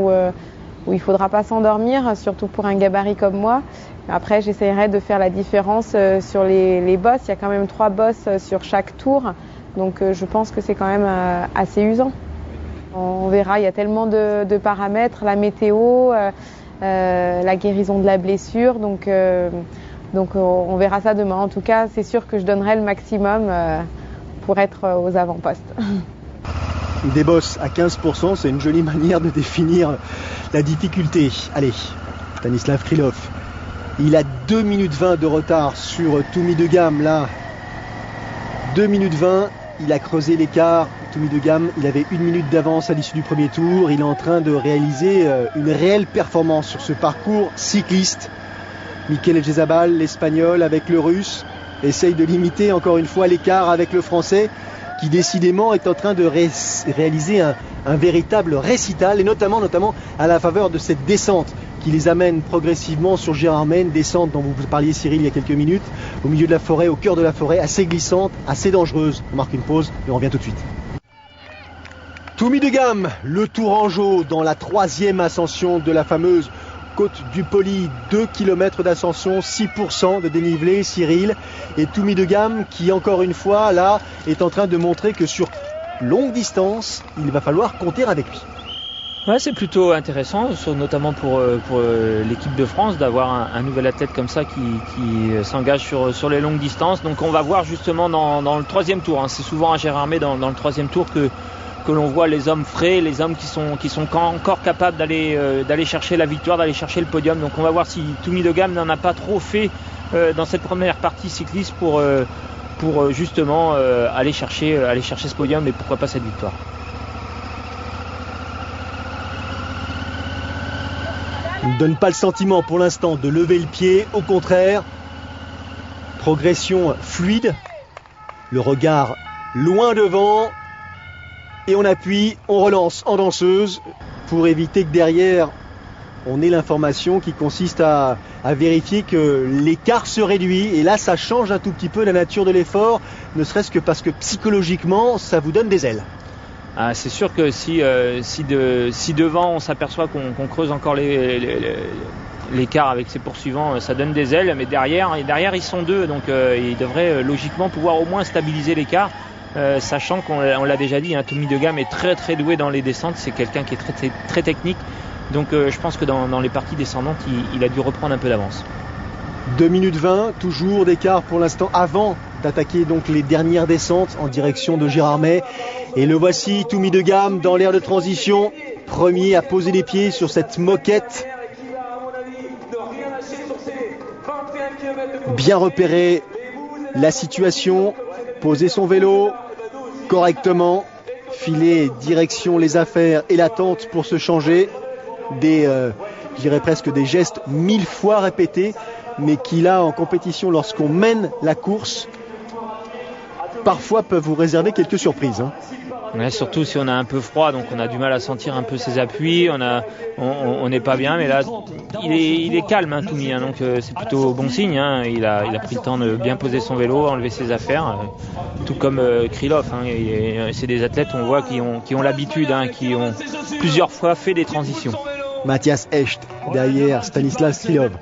où il ne faudra pas s'endormir, surtout pour un gabarit comme moi. Après, j'essaierai de faire la différence sur les bosses. Il y a quand même 3 bosses sur chaque tour, donc je pense que c'est quand même assez usant. On verra, il y a tellement de paramètres, la météo, la guérison de la blessure, donc on verra ça demain. En tout cas, c'est sûr que je donnerai le maximum pour être aux avant-postes. Des bosses à 15%, c'est une jolie manière de définir la difficulté. Allez, Stanislav Krylov, il a 2 minutes 20 de retard sur Toumi de Gamme, là. 2 minutes 20, il a creusé l'écart. Toumi de Gamme, il avait 1 minute d'avance à l'issue du premier tour. Il est en train de réaliser une réelle performance sur ce parcours cycliste. Mikel Ejezabal, l'Espagnol, avec le Russe, essaye de limiter encore une fois l'écart avec le Français, qui décidément est en train de réaliser un véritable récital, et notamment à la faveur de cette descente qui les amène progressivement sur Gérardmer, descente dont vous parliez Cyril il y a quelques minutes, au milieu de la forêt, au cœur de la forêt, assez glissante, assez dangereuse. On marque une pause et on revient tout de suite. Toumi de Gamme, le Tourangeau dans la 3e ascension de la fameuse côte du Poli, 2 km d'ascension, 6% de dénivelé, Cyril. Et Toumi de Gamme qui, encore une fois, là, est en train de montrer que sur longue distance, il va falloir compter avec lui. Ouais, c'est plutôt intéressant, notamment pour l'équipe de France, d'avoir un nouvel athlète comme ça qui s'engage sur les longues distances. Donc on va voir justement dans le 3e tour, hein. C'est souvent à Gérardmer dans le 3e tour que l'on voit les hommes frais, les hommes qui sont encore capables d'aller chercher la victoire, d'aller chercher le podium. Donc on va voir si Toumi de Gamme n'en a pas trop fait dans cette première partie cycliste pour justement aller chercher ce podium et pourquoi pas cette victoire. Il ne donne pas le sentiment pour l'instant de lever le pied, au contraire, progression fluide, le regard loin devant, et on appuie, on relance en danseuse pour éviter que derrière on ait l'information qui consiste à vérifier que l'écart se réduit, et là ça change un tout petit peu la nature de l'effort, ne serait-ce que parce que psychologiquement ça vous donne des ailes. Ah, c'est sûr que si devant on s'aperçoit qu'on creuse encore l'écart avec ses poursuivants, ça donne des ailes, mais derrière ils sont 2, donc ils devraient logiquement pouvoir au moins stabiliser l'écart, sachant qu'on l'a déjà dit, hein, Toumi de Gamme est très très doué dans les descentes, c'est quelqu'un qui est très, très, très technique, donc je pense que dans les parties descendantes il a dû reprendre un peu d'avance. 2 minutes 20, toujours d'écart pour l'instant avant d'attaquer donc les dernières descentes en direction de Gérardmer. Et le voici, Toumi de Gamme dans l'aire de transition, premier à poser les pieds sur cette moquette. Bien repérer la situation, poser son vélo correctement, filer direction les affaires et l'attente pour se changer. Je dirais presque des gestes 1000 fois répétés, mais qui là en compétition, lorsqu'on mène la course, parfois peuvent vous réserver quelques surprises, hein. Ouais, surtout si on a un peu froid, donc on a du mal à sentir un peu ses appuis, on n'est pas bien, mais là il est calme, hein, Toumi, hein, donc c'est plutôt bon signe, hein. Il a pris le temps de bien poser son vélo, enlever ses affaires, tout comme Krylov, hein. C'est des athlètes, on voit, qui ont l'habitude, hein, qui ont plusieurs fois fait des transitions. Matthias Echt derrière Stanislav Krylov.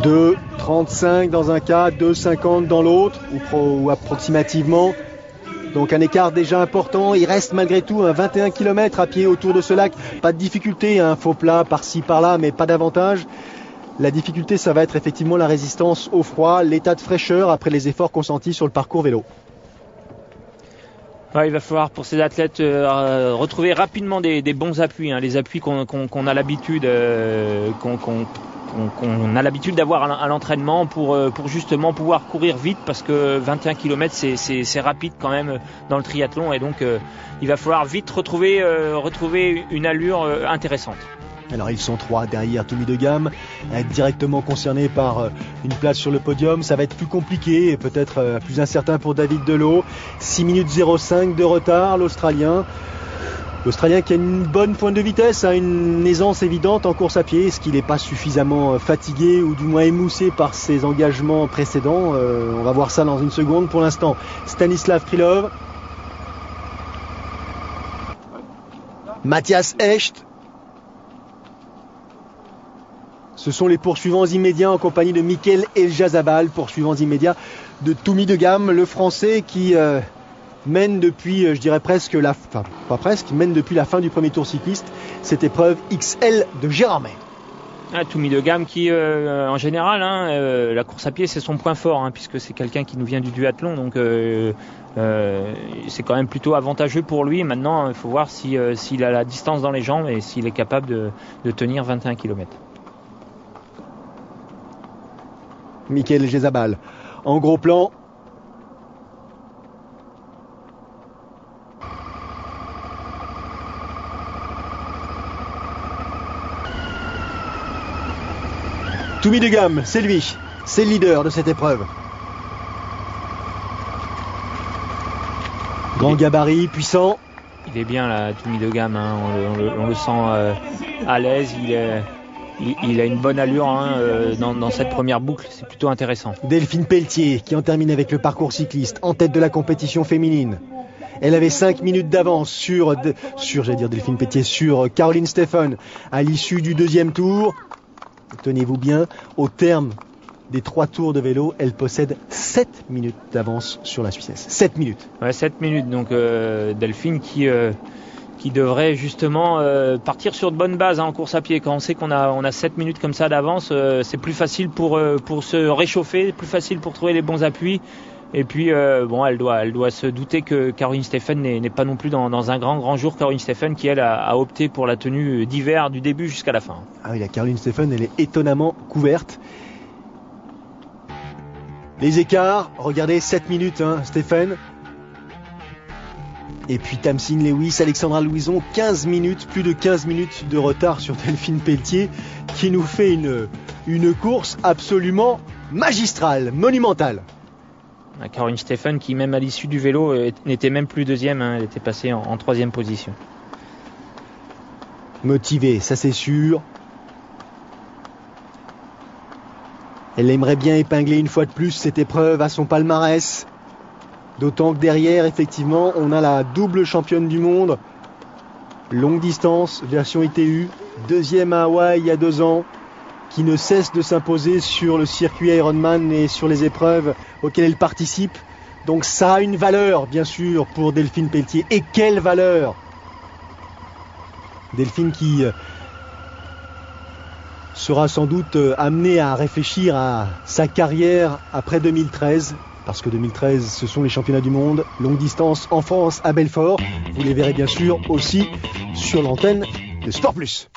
2,35 dans un cas, 2,50 dans l'autre, ou approximativement. Donc un écart déjà important. Il reste malgré tout un 21 km à pied autour de ce lac. Pas de difficulté, un faux plat par-ci par-là, mais pas d'avantage. La difficulté, ça va être effectivement la résistance au froid, l'état de fraîcheur après les efforts consentis sur le parcours vélo. Ouais, il va falloir pour ces athlètes retrouver rapidement des bons appuis, hein, les appuis qu'on a l'habitude, qu'on qu'on a l'habitude d'avoir à l'entraînement pour justement pouvoir courir vite, parce que 21 km c'est rapide quand même dans le triathlon, et donc il va falloir vite retrouver une allure intéressante. Alors ils sont 3 derrière Toumi de Gamme, à être directement concernés par une place sur le podium. Ça va être plus compliqué et peut-être plus incertain pour David Delot. 6 minutes 05 de retard, l'Australien qui a une bonne pointe de vitesse, a une aisance évidente en course à pied. Est-ce qu'il n'est pas suffisamment fatigué ou du moins émoussé par ses engagements précédents? On va voir ça dans une seconde. Pour l'instant, Stanislav Krylov, Matthias Echt. Ce sont les poursuivants immédiats en compagnie de Mikel Eljazabal, poursuivants immédiats de Toumi de Gamme, le Français qui mène depuis, je dirais presque mène depuis la fin du premier tour cycliste, cette épreuve XL de Gérardmer. Toumi de Gamme qui, en général, la course à pied c'est son point fort, puisque c'est quelqu'un qui nous vient du duathlon, donc c'est quand même plutôt avantageux pour lui. Maintenant, il faut voir s'il a la distance dans les jambes et s'il est capable de tenir 21 km. Mikel Eljazabal en gros plan. Toumi de Gamme, c'est lui, c'est le leader de cette épreuve. Grand gabarit, puissant. Il est bien là, Toumi de Gamme, on le sent à l'aise, il a une bonne allure dans cette première boucle, c'est plutôt intéressant. Delphine Pelletier qui en termine avec le parcours cycliste en tête de la compétition féminine. Elle avait 5 minutes d'avance sur Delphine Pelletier, sur Caroline Steffen à l'issue du deuxième tour. Tenez-vous bien, au terme des 3 tours de vélo, elle possède 7 minutes d'avance sur la Suissesse. 7 minutes. Ouais, 7 minutes, donc Delphine qui devrait justement partir sur de bonnes bases en course à pied. Quand on sait qu'on a 7 minutes comme ça d'avance, c'est plus facile pour se réchauffer, plus facile pour trouver les bons appuis. Et puis elle doit se douter que Caroline Steffen n'est pas non plus dans un grand jour. Caroline Steffen qui elle a opté pour la tenue d'hiver du début jusqu'à la fin. Ah oui, la Caroline Steffen, elle est étonnamment couverte. Les écarts, regardez, 7 minutes, Steffen. Et puis Tamsin Lewis, Alexandra Louison, 15 minutes, plus de 15 minutes de retard sur Delphine Pelletier, qui nous fait une course absolument magistrale, monumentale. Caroline Steffen qui, même à l'issue du vélo, n'était même plus deuxième, elle était passée en 3e position. Motivée, ça c'est sûr. Elle aimerait bien épingler une fois de plus cette épreuve à son palmarès. D'autant que derrière, effectivement, on a la double championne du monde. Longue distance, version ITU, 2e à Hawaï il y a 2 ans, qui ne cesse de s'imposer sur le circuit Ironman et sur les épreuves auxquelles elle participe. Donc ça a une valeur, bien sûr, pour Delphine Pelletier. Et quelle valeur! Delphine qui sera sans doute amenée à réfléchir à sa carrière après 2013. Parce que 2013, ce sont les championnats du monde, longue distance en France à Belfort. Vous les verrez bien sûr aussi sur l'antenne de Sport Plus.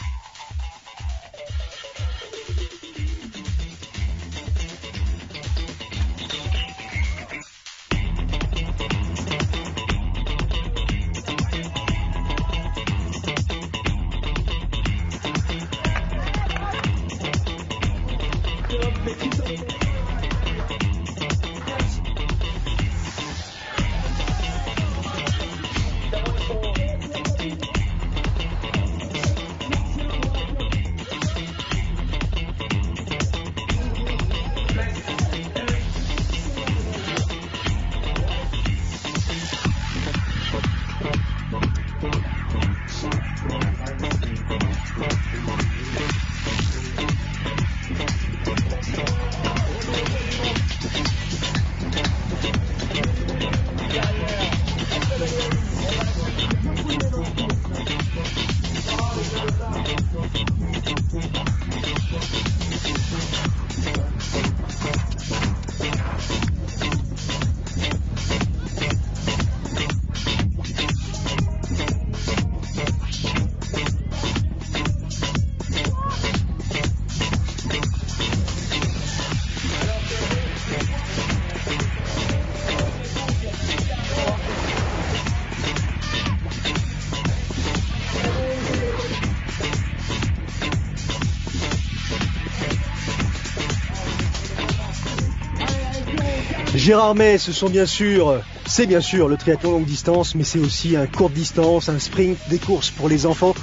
Gérardmer, c'est bien sûr le triathlon longue distance, mais c'est aussi un courte distance, un sprint, des courses pour les enfants.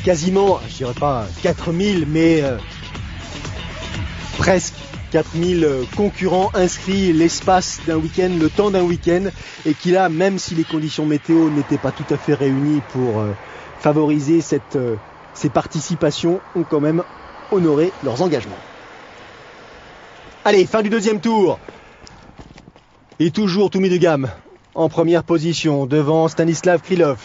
Quasiment, je dirais pas 4000, mais presque 4000 concurrents inscrits l'espace d'un week-end, le temps d'un week-end, et qui là, même si les conditions météo n'étaient pas tout à fait réunies pour favoriser ces participations, ont quand même honoré leurs engagements. Allez, fin du deuxième tour. Et toujours Toumi de Gamme en première position devant Stanislav Krylov,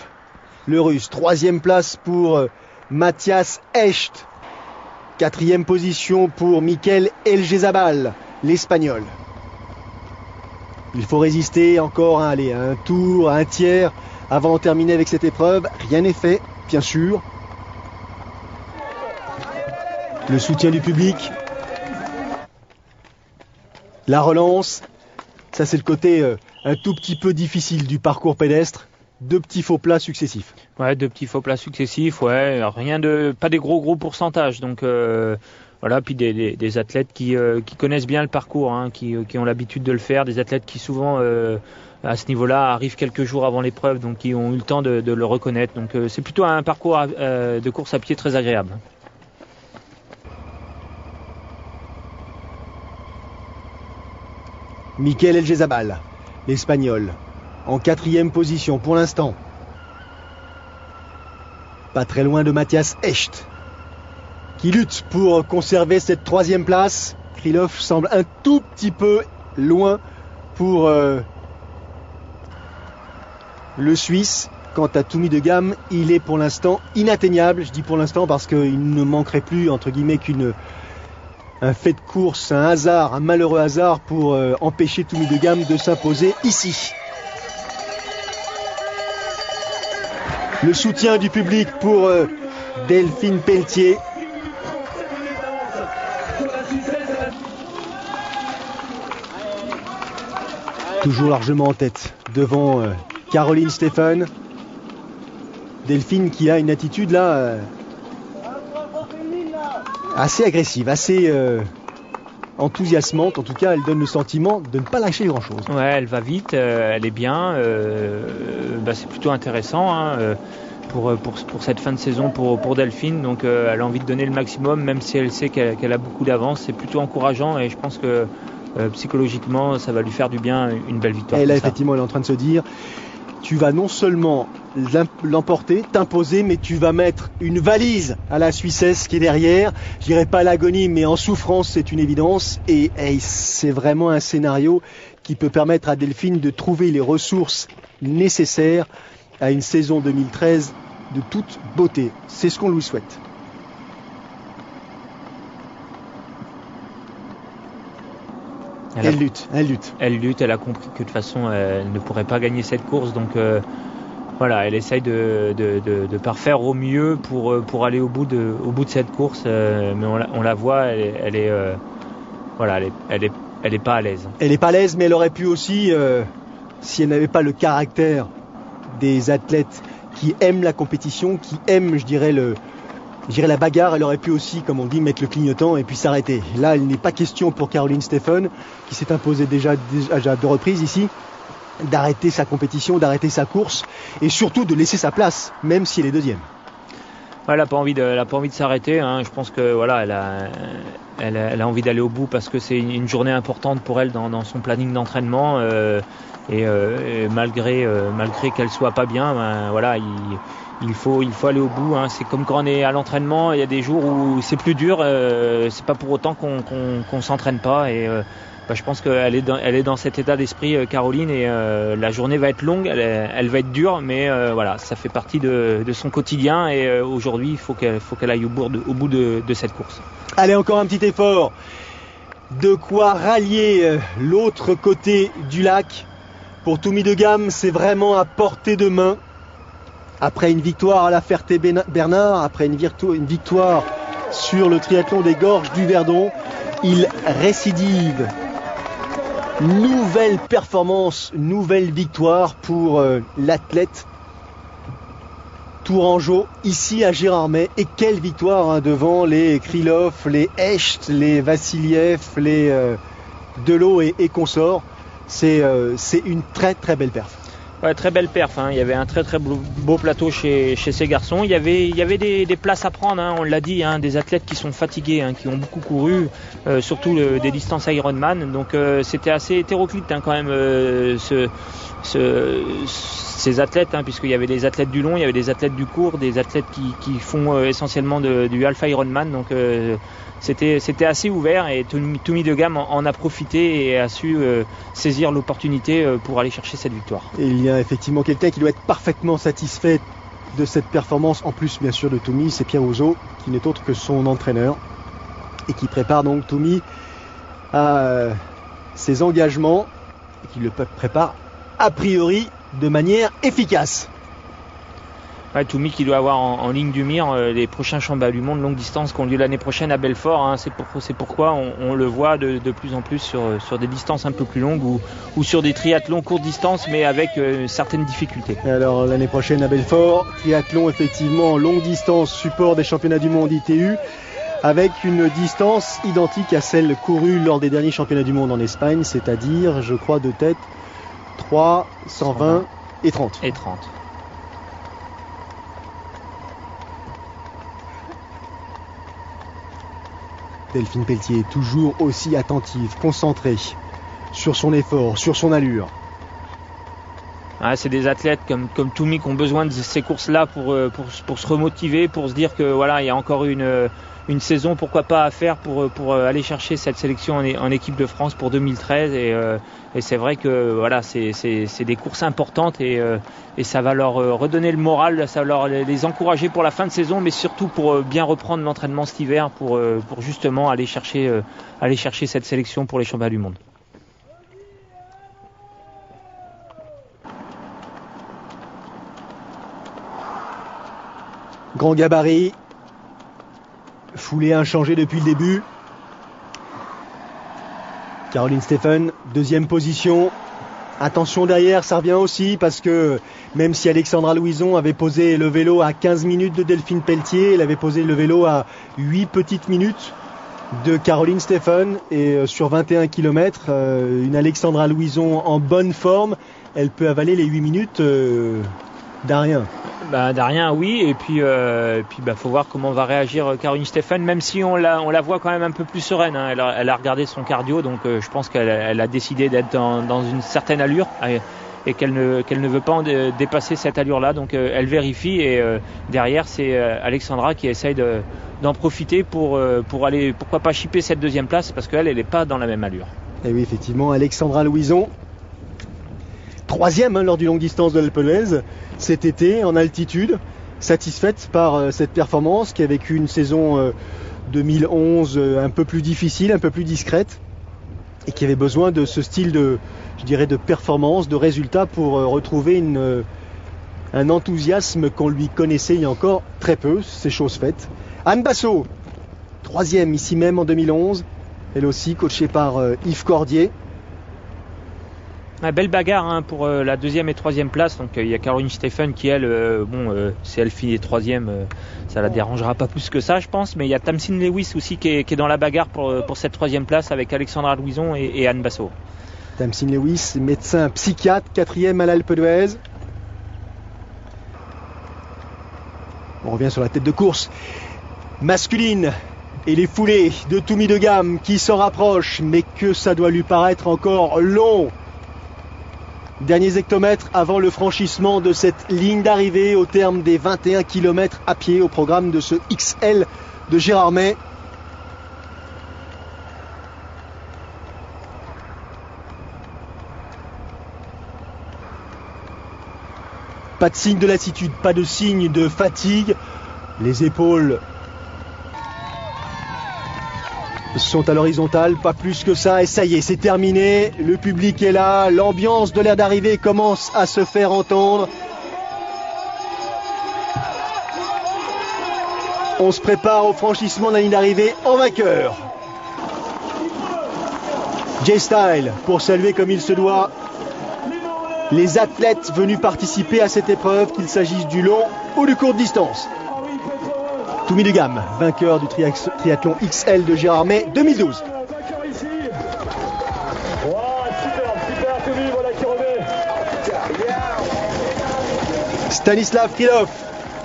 le russe. Troisième place pour Matthias Echt. Quatrième position pour Mikel Elgezabal, l'espagnol. Il faut résister encore un tour, un tiers avant de terminer avec cette épreuve. Rien n'est fait, bien sûr. Le soutien du public. La relance. Ça, c'est le côté un tout petit peu difficile du parcours pédestre. 2 petits faux plats successifs. Ouais, 2 petits faux plats successifs, ouais. Pas des gros pourcentages. Donc voilà, puis des athlètes qui connaissent bien le parcours, hein, qui ont l'habitude de le faire. Des athlètes qui souvent à ce niveau-là arrivent quelques jours avant l'épreuve, donc qui ont eu le temps de le reconnaître. Donc c'est plutôt un parcours de course à pied très agréable. Mikel Elgezabal, l'espagnol, en 4e position pour l'instant. Pas très loin de Matthias Echt, qui lutte pour conserver cette 3e place. Krylov semble un tout petit peu loin pour le Suisse. Quant à Toumi de Gamme, il est pour l'instant inatteignable. Je dis pour l'instant parce qu'il ne manquerait plus, entre guillemets, un fait de course, un hasard, un malheureux hasard pour empêcher Toumi de Gamme de s'imposer ici. Le soutien du public pour Delphine Pelletier. Toujours largement en tête devant Caroline Steffen. Delphine qui a une attitude là assez agressive, assez enthousiasmante. En tout cas, elle donne le sentiment de ne pas lâcher grand-chose. Ouais, elle va vite, elle est bien. C'est plutôt intéressant pour cette fin de saison pour Delphine. Donc, elle a envie de donner le maximum, même si elle sait qu'elle a beaucoup d'avance. C'est plutôt encourageant et je pense que psychologiquement, ça va lui faire du bien, une belle victoire. Et là, effectivement, elle est en train de se dire, tu vas non seulement l'emporter, t'imposer, mais tu vas mettre une valise à la Suissesse qui est derrière. Je dirais pas à l'agonie, mais en souffrance, c'est une évidence. Et c'est vraiment un scénario qui peut permettre à Delphine de trouver les ressources nécessaires à une saison 2013 de toute beauté. C'est ce qu'on lui souhaite. Elle lutte. Elle a compris que de toute façon, elle ne pourrait pas gagner cette course. Donc voilà, elle essaye de parfaire au mieux pour aller au bout de cette course. Mais on la voit, elle est pas à l'aise. Elle est pas à l'aise, mais elle aurait pu aussi, si elle n'avait pas le caractère des athlètes qui aiment la compétition, qui aiment, je dirais la bagarre, elle aurait pu aussi, comme on dit, mettre le clignotant et puis s'arrêter. Là, il n'est pas question pour Caroline Steffen, qui s'est imposée déjà 2 reprises ici, d'arrêter sa compétition, d'arrêter sa course et surtout de laisser sa place, même si elle est 2e. Ouais, elle n'a pas envie de s'arrêter. Hein. Je pense que voilà, elle a envie d'aller au bout parce que c'est une journée importante pour elle dans son planning d'entraînement. Et malgré qu'elle soit pas bien, voilà, il faut aller au bout. Hein. C'est comme quand on est à l'entraînement, il y a des jours où c'est plus dur. C'est pas pour autant qu'on s'entraîne pas. Et je pense qu'elle est dans cet état d'esprit, Caroline. Et la journée va être longue, elle va être dure, mais voilà, ça fait partie de son quotidien. Et aujourd'hui, il faut qu'elle aille au bout de cette course. Allez, encore un petit effort. De quoi rallier l'autre côté du lac. Pour Toumi de Gamme, c'est vraiment à portée de main. Après une victoire à la Ferté-Bernard, après une victoire sur le triathlon des Gorges du Verdon, il récidive. Nouvelle performance, nouvelle victoire pour l'athlète tourangeau ici à Gérardmer. Et quelle victoire devant les Krylov, les Echt, les Vassiliev, les Delot et consorts. c'est une très très belle perf. Ouais, très belle perf, hein. Il y avait un très très beau plateau chez ces garçons. Il y avait des places à prendre, hein, on l'a dit, hein, des athlètes qui sont fatigués, hein, qui ont beaucoup couru, surtout des distances Ironman. Donc c'était assez hétéroclite, hein, quand même, ces athlètes, hein, puisqu'il y avait des athlètes du long, il y avait des athlètes du court, des athlètes qui font essentiellement du Alpha Ironman. Donc c'était assez ouvert et Toumi de Gamme en a profité et a su saisir l'opportunité pour aller chercher cette victoire. Et il y a effectivement quelqu'un qui doit être parfaitement satisfait de cette performance, en plus bien sûr de Toumi, c'est Pierre Ouzot, qui n'est autre que son entraîneur et qui prépare donc Toumi à ses engagements et qui le prépare a priori de manière efficace. Ouais, Toumi qui doit avoir en ligne du mire les prochains championnats du monde longue distance qui ont lieu l'année prochaine à Belfort, hein. C'est pourquoi on le voit de plus en plus sur des distances un peu plus longues ou sur des triathlons courte distance, mais avec certaines difficultés. Et alors l'année prochaine à Belfort, triathlon effectivement longue distance, support des championnats du monde ITU, avec une distance identique à celle courue lors des derniers championnats du monde en Espagne, c'est-à-dire, je crois de tête, 3, 120 et 30. Et 30. Delphine Pelletier, toujours aussi attentive, concentrée sur son effort, sur son allure. Ah, c'est des athlètes comme Toumi qui ont besoin de ces courses-là pour se remotiver, pour se dire que voilà, il y a encore une saison, pourquoi pas, à faire pour aller chercher cette sélection en équipe de France pour 2013. Et c'est vrai que voilà, c'est des courses importantes et ça va leur redonner le moral, ça va les encourager pour la fin de saison, mais surtout pour bien reprendre l'entraînement cet hiver pour justement aller chercher cette sélection pour les championnats du monde. Grand gabarit, foulée inchangée depuis le début. Caroline Steffen, deuxième position. Attention derrière, ça revient aussi parce que même si Alexandra Louison avait posé le vélo à 15 minutes de Delphine Pelletier, elle avait posé le vélo à 8 petites minutes de Caroline Steffen. Et sur 21 km, une Alexandra Louison en bonne forme, elle peut avaler les 8 minutes d'Arien. D'Arien, oui, et puis faut voir comment va réagir Caroline Steffen, même si on la voit quand même un peu plus sereine, hein. Elle a regardé son cardio, donc je pense qu'elle a décidé d'être dans une certaine allure et qu'elle ne veut pas dépasser cette allure-là, donc elle vérifie et derrière c'est Alexandra qui essaye d'en profiter pour aller, pourquoi pas, chipper cette deuxième place, parce qu'elle n'est pas dans la même allure. Et oui, effectivement, Alexandra Louison, troisième lors du longue distance de l'Alpe d'Huez cet été en altitude, satisfaite par cette performance, qui a vécu une saison 2011 un peu plus difficile, un peu plus discrète, et qui avait besoin de ce style de performance, de résultat pour retrouver un enthousiasme qu'on lui connaissait il y a encore très peu. C'est chose faite. Anne Bassot, troisième ici même en 2011, elle aussi coachée par Yves Cordier. Une belle bagarre pour la deuxième et troisième place. Donc il y a Caroline Steffen qui elle, si elle finit troisième, ça la dérangera pas plus que ça, je pense. Mais il y a Tamsin Lewis aussi qui est dans la bagarre pour cette troisième place avec Alexandra Louison et Anne Bassot. Tamsin Lewis, médecin psychiatre, quatrième à l'Alpe d'Huez. On revient sur la tête de course masculine et les foulées de Toumi de Gamme qui s'en rapprochent, mais que ça doit lui paraître encore long. Derniers hectomètres avant le franchissement de cette ligne d'arrivée au terme des 21 km à pied au programme de ce XL de Gérardmer. Pas de signe de lassitude, pas de signe de fatigue. Les épaules sont à l'horizontale, pas plus que ça, et ça y est, c'est terminé. Le public est là, l'ambiance de l'aire d'arrivée commence à se faire entendre. On se prépare au franchissement de la ligne d'arrivée en vainqueur. J-Style pour saluer comme il se doit les athlètes venus participer à cette épreuve, qu'il s'agisse du long ou du courte distance. Toumi de Gamme, vainqueur du triathlon XL de Gérardmer 2012. Wow, super que Stanislav Krylov,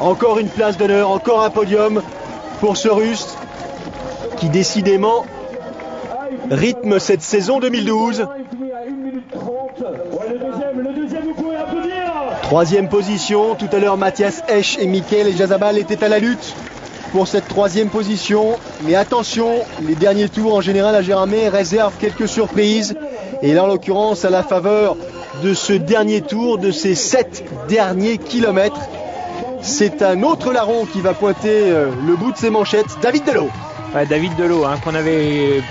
encore une place d'honneur, encore un podium pour ce Russe qui décidément rythme cette saison 2012. Troisième position, tout à l'heure Matthias Esch et Michael Jazabal étaient à la lutte pour cette troisième position. Mais attention, les derniers tours en général à Gérardmer réservent quelques surprises. Et là en l'occurrence à la faveur de ce dernier tour, de ces 7 derniers kilomètres, c'est un autre larron qui va pointer le bout de ses manchettes, David Delot. Ouais, David Delot, qu'on avait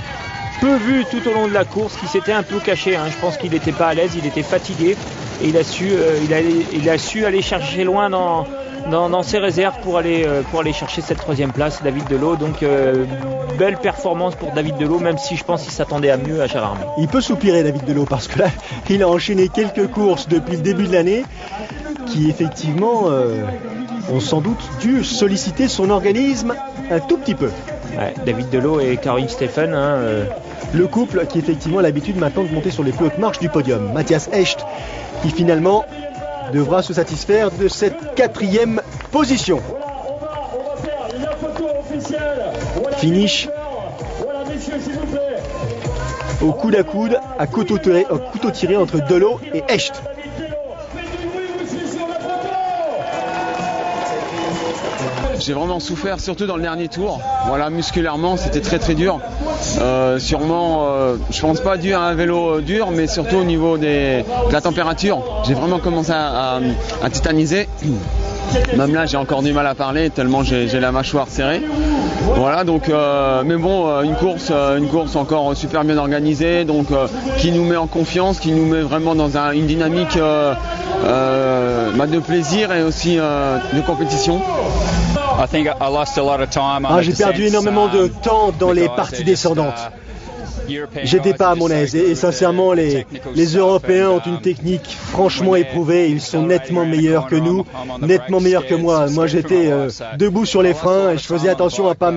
peu vu tout au long de la course, qui s'était un peu caché. Je pense qu'il n'était pas à l'aise, il était fatigué et il a su aller chercher loin dans ses réserves pour aller chercher cette troisième place, David Delot. Donc belle performance pour David Delot, même si je pense qu'il s'attendait à mieux à Gérardmer. Il peut soupirer David Delot parce que là il a enchaîné quelques courses depuis le début de l'année qui effectivement ont sans doute dû solliciter son organisme un tout petit peu. Ouais, David Delot et Caroline Stephen, le couple qui effectivement a l'habitude maintenant de monter sur les plus hautes marches du podium. Matthias Echt qui finalement devra se satisfaire de cette 4e position. Finish au coude à coude, à couteau tiré entre Delot et Echt. J'ai vraiment souffert, surtout dans le dernier tour. Voilà, musculairement, c'était très très dur. Sûrement, je pense pas dû à un vélo dur, mais surtout au niveau de la température. J'ai vraiment commencé à titaniser. Même là, j'ai encore du mal à parler tellement j'ai la mâchoire serrée. Voilà, donc, mais bon, une course encore super bien organisée, donc qui nous met en confiance, qui nous met vraiment dans une dynamique de plaisir et aussi de compétition. J'ai perdu énormément de temps dans les parties descendantes. J'étais pas à mon aise et sincèrement les Européens ont une technique franchement éprouvée. Ils sont nettement meilleurs que nous, nettement meilleurs que moi. Moi j'étais debout sur les freins et je faisais attention à pas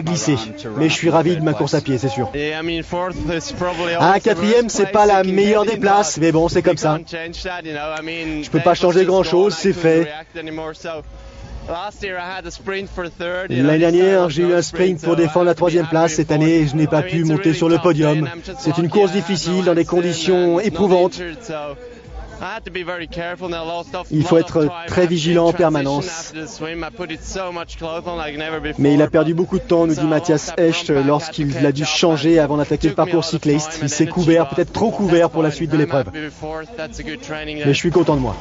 glisser. Mais je suis ravi de ma course à pied, c'est sûr. 4e, c'est pas la meilleure des places, mais bon, c'est comme ça. Je peux pas changer grand chose, c'est fait. L'année dernière, j'ai eu un sprint pour défendre la 3e place. Cette année, je n'ai pas pu monter sur le podium. C'est une course difficile dans des conditions éprouvantes. Il faut être très vigilant en permanence. Mais il a perdu beaucoup de temps, nous dit Matthias Echt, lorsqu'il a dû changer avant d'attaquer le parcours cycliste. Il s'est couvert, peut-être trop couvert pour la suite de l'épreuve. Mais je suis content de moi.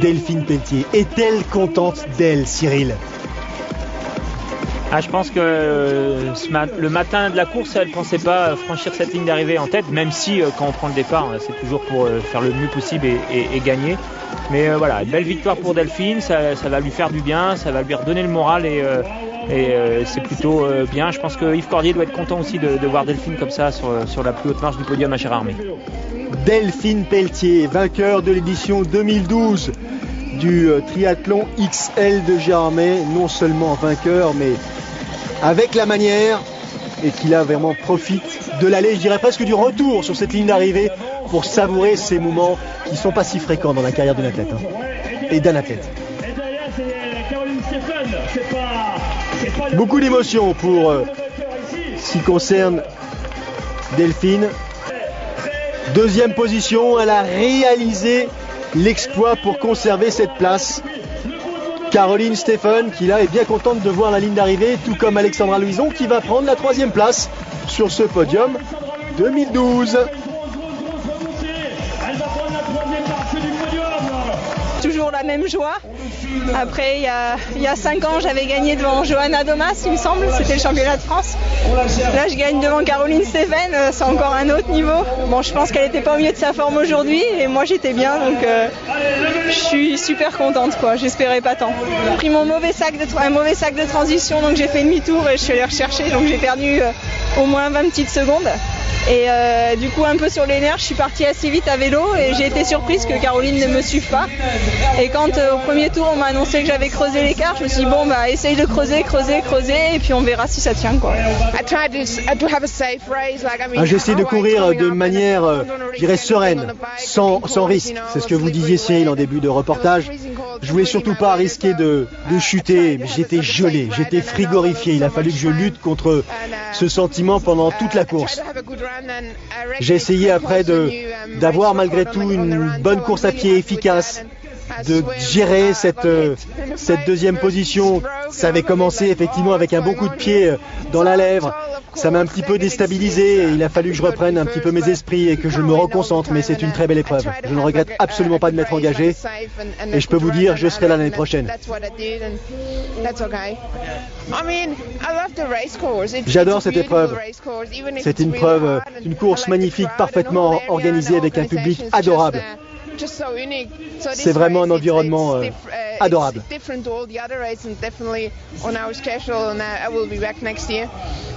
Delphine Pelletier, est-elle contente d'elle, Cyril? Je pense que le matin de la course, elle ne pensait pas franchir cette ligne d'arrivée en tête, même si quand on prend le départ, c'est toujours pour faire le mieux possible et gagner. Mais voilà, une belle victoire pour Delphine, ça va lui faire du bien, ça va lui redonner le moral et c'est plutôt bien. Je pense que Yves Cordier doit être content aussi de voir Delphine comme ça sur la plus haute marche du podium à Gérardmer. Delphine Pelletier, vainqueur de l'édition 2012 du triathlon XL de Gérardmer, non seulement vainqueur, mais avec la manière, et qui là vraiment profite de l'aller, je dirais presque du retour sur cette ligne d'arrivée pour savourer ces moments qui ne sont pas si fréquents dans la carrière d'un athlète et d'un athlète. Beaucoup d'émotions pour ce qui concerne Delphine. 2e position, elle a réalisé l'exploit pour conserver cette place. Caroline Stephen qui là est bien contente de voir la ligne d'arrivée, tout comme Alexandra Louison qui va prendre la 3e place sur ce podium 2012. Toujours la même joie. Après, il y a 5 ans, j'avais gagné devant Johanna Domas, il me semble, c'était le championnat de France. Là, je gagne devant Caroline Stephen, c'est encore un autre niveau. Bon, je pense qu'elle n'était pas au mieux de sa forme aujourd'hui, et moi j'étais bien, donc je suis super contente, quoi. J'espérais pas tant. J'ai pris un mauvais sac de transition, donc j'ai fait demi-tour et je suis allée rechercher, donc j'ai perdu au moins 20 petites secondes. Et du coup, un peu sur les nerfs, je suis partie assez vite à vélo et j'ai été surprise que Caroline ne me suive pas. Et quand au premier tour, on m'a annoncé que j'avais creusé l'écart, je me suis dit bon, bah essaye de creuser et puis on verra si ça tient, quoi. J'ai essayé de courir de manière, je dirais, sereine, sans risque. C'est ce que vous disiez, Cyril, en début de reportage. Je voulais surtout pas risquer de chuter, mais j'étais gelé, j'étais frigorifié. Il a fallu que je lutte contre ce sentiment pendant toute la course. J'ai essayé après d'avoir malgré tout une bonne course à pied efficace, de gérer cette deuxième position. Ça avait commencé effectivement avec un bon coup de pied dans la lèvre. Ça m'a un petit peu déstabilisé et il a fallu que je reprenne un petit peu mes esprits et que je me reconcentre, mais c'est une très belle épreuve. Je ne regrette absolument pas de m'être engagé et je peux vous dire, je serai là l'année prochaine. J'adore cette épreuve. C'est une course magnifique, parfaitement organisée avec un public adorable. C'est vraiment un environnement adorable.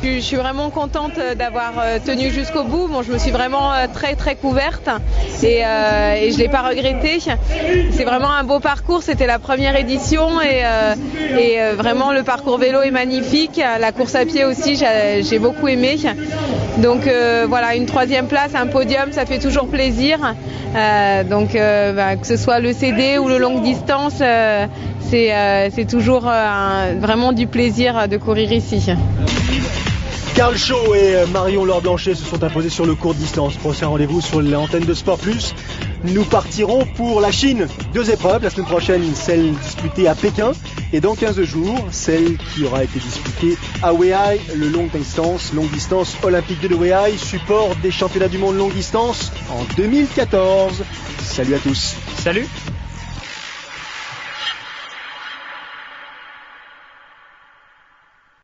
Je suis vraiment contente d'avoir tenu jusqu'au bout. Bon, je me suis vraiment très couverte et je l'ai pas regretté. C'est vraiment un beau parcours. C'était la première édition et vraiment le parcours vélo est magnifique. La course à pied aussi, j'ai beaucoup aimé. Donc voilà, une 3e place, un podium, ça fait toujours plaisir. Donc que ce soit le CD ou le longue distance, c'est toujours vraiment du plaisir de courir ici. Karl Shaw et Marion Laure-Blanchet se sont imposés sur le court distance. Prochain rendez-vous sur l'antenne de Sport Plus. Nous partirons pour la Chine. 2 épreuves. La semaine prochaine, celle disputée à Pékin. Et dans 15 jours, celle qui aura été disputée à Weihai, le longue distance olympique de Weihai, support des championnats du monde longue distance en 2014. Salut à tous. Salut.